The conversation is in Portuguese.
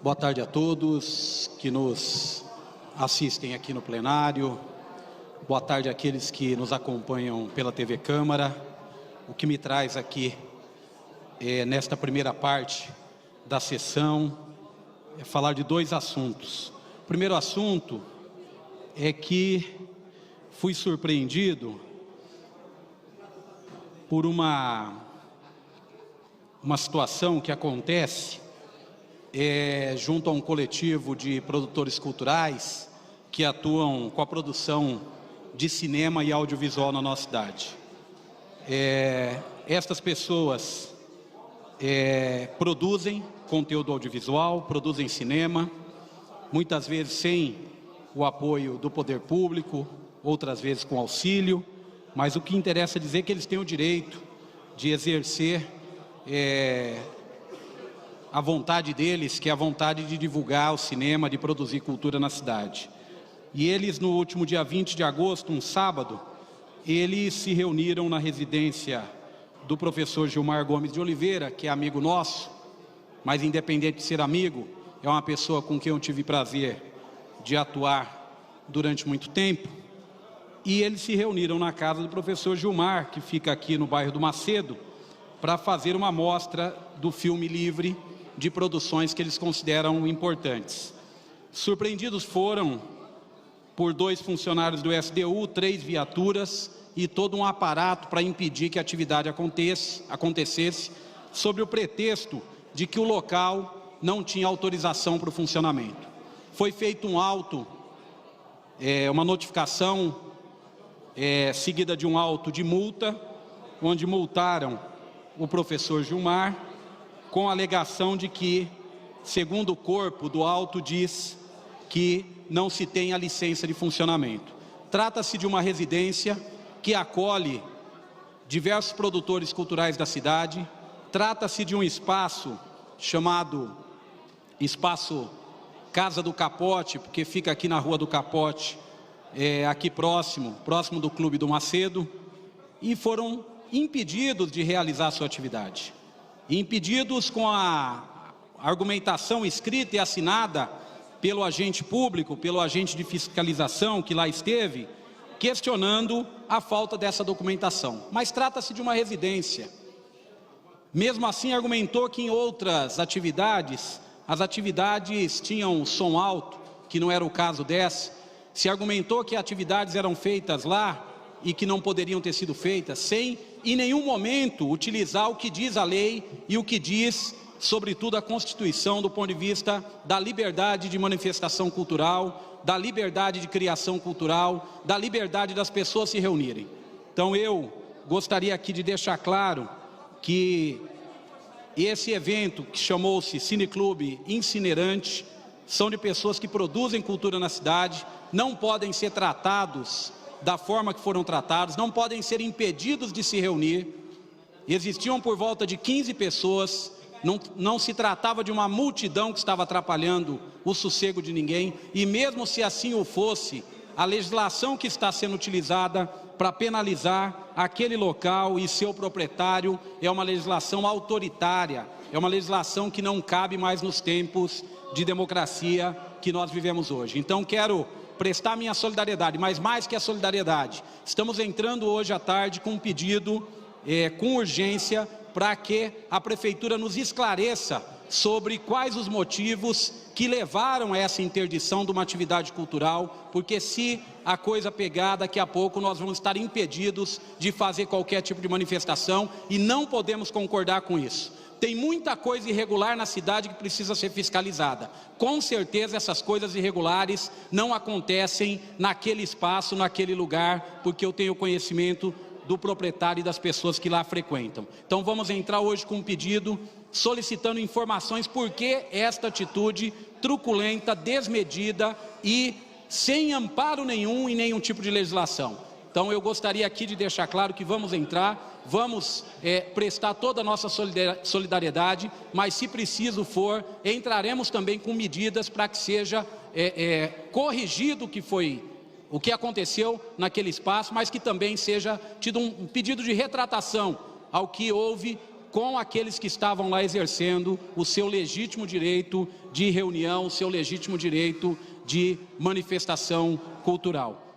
Boa tarde a todos que nos assistem aqui no plenário. Boa tarde àqueles que nos acompanham pela TV Câmara. O que me traz aqui, nesta primeira parte da sessão, é falar de dois assuntos. O primeiro assunto é que fui surpreendido por uma situação que acontece junto a um coletivo de produtores culturais que atuam com a produção de cinema e audiovisual na nossa cidade. Estas pessoas produzem conteúdo audiovisual, produzem cinema, muitas vezes sem o apoio do poder público, outras vezes com auxílio, mas o que interessa dizer é que eles têm o direito de exercer a vontade deles, que é a vontade de divulgar o cinema, de produzir cultura na cidade. E eles, no último dia 20 de agosto, um sábado, eles se reuniram na residência do professor Gilmar Gomes de Oliveira, que é amigo nosso, mas independente de ser amigo, é uma pessoa com quem eu tive prazer de atuar durante muito tempo. E eles se reuniram na casa do professor Gilmar, que fica aqui no bairro do Macedo, para fazer uma mostra do filme livre de produções que eles consideram importantes. Surpreendidos foram por 2 funcionários do SDU, 3 viaturas e todo um aparato para impedir que a atividade acontecesse, sob o pretexto de que o local não tinha autorização para o funcionamento. Foi feito um auto, uma notificação seguida de um auto de multa, onde multaram o professor Gilmar, com a alegação de que, segundo o corpo do auto, diz que não se tem a licença de funcionamento. Trata-se de uma residência que acolhe diversos produtores culturais da cidade, trata-se de um espaço chamado Espaço Casa do Capote, porque fica aqui na Rua do Capote, aqui próximo do Clube do Macedo, e foram impedidos de realizar sua atividade. Impedidos com a argumentação escrita e assinada pelo agente público, pelo agente de fiscalização que lá esteve, questionando a falta dessa documentação. Mas trata-se de uma residência. Mesmo assim, argumentou que em outras atividades, as atividades tinham som alto, que não era o caso dessa. Se argumentou que atividades eram feitas lá e que não poderiam ter sido feitas, sem em nenhum momento utilizar o que diz a lei e o que diz, sobretudo, a Constituição, do ponto de vista da liberdade de manifestação cultural, da liberdade de criação cultural, da liberdade das pessoas se reunirem. Então eu gostaria aqui de deixar claro que esse evento, que chamou-se Cineclube Incinerante, são de pessoas que produzem cultura na cidade, não podem ser tratados da forma que foram tratados, não podem ser impedidos de se reunir. Existiam por volta de 15 pessoas, não se tratava de uma multidão que estava atrapalhando o sossego de ninguém, e mesmo se assim o fosse, a legislação que está sendo utilizada para penalizar aquele local e seu proprietário é uma legislação autoritária, é uma legislação que não cabe mais nos tempos de democracia que nós vivemos hoje. Então quero prestar minha solidariedade, mas mais que a solidariedade, estamos entrando hoje à tarde com um pedido com urgência para que a Prefeitura nos esclareça sobre quais os motivos que levaram a essa interdição de uma atividade cultural, porque se a coisa pegar, daqui a pouco nós vamos estar impedidos de fazer qualquer tipo de manifestação e não podemos concordar com isso. Tem muita coisa irregular na cidade que precisa ser fiscalizada. Com certeza essas coisas irregulares não acontecem naquele espaço, naquele lugar, porque eu tenho conhecimento do proprietário e das pessoas que lá frequentam. Então vamos entrar hoje com um pedido solicitando informações por que esta atitude truculenta, desmedida e sem amparo nenhum em nenhum tipo de legislação. Então eu gostaria aqui de deixar claro que vamos entrar, vamos prestar toda a nossa solidariedade, mas se preciso for, entraremos também com medidas para que seja corrigido o que aconteceu naquele espaço, mas que também seja tido um pedido de retratação ao que houve com aqueles que estavam lá exercendo o seu legítimo direito de reunião, o seu legítimo direito de manifestação cultural.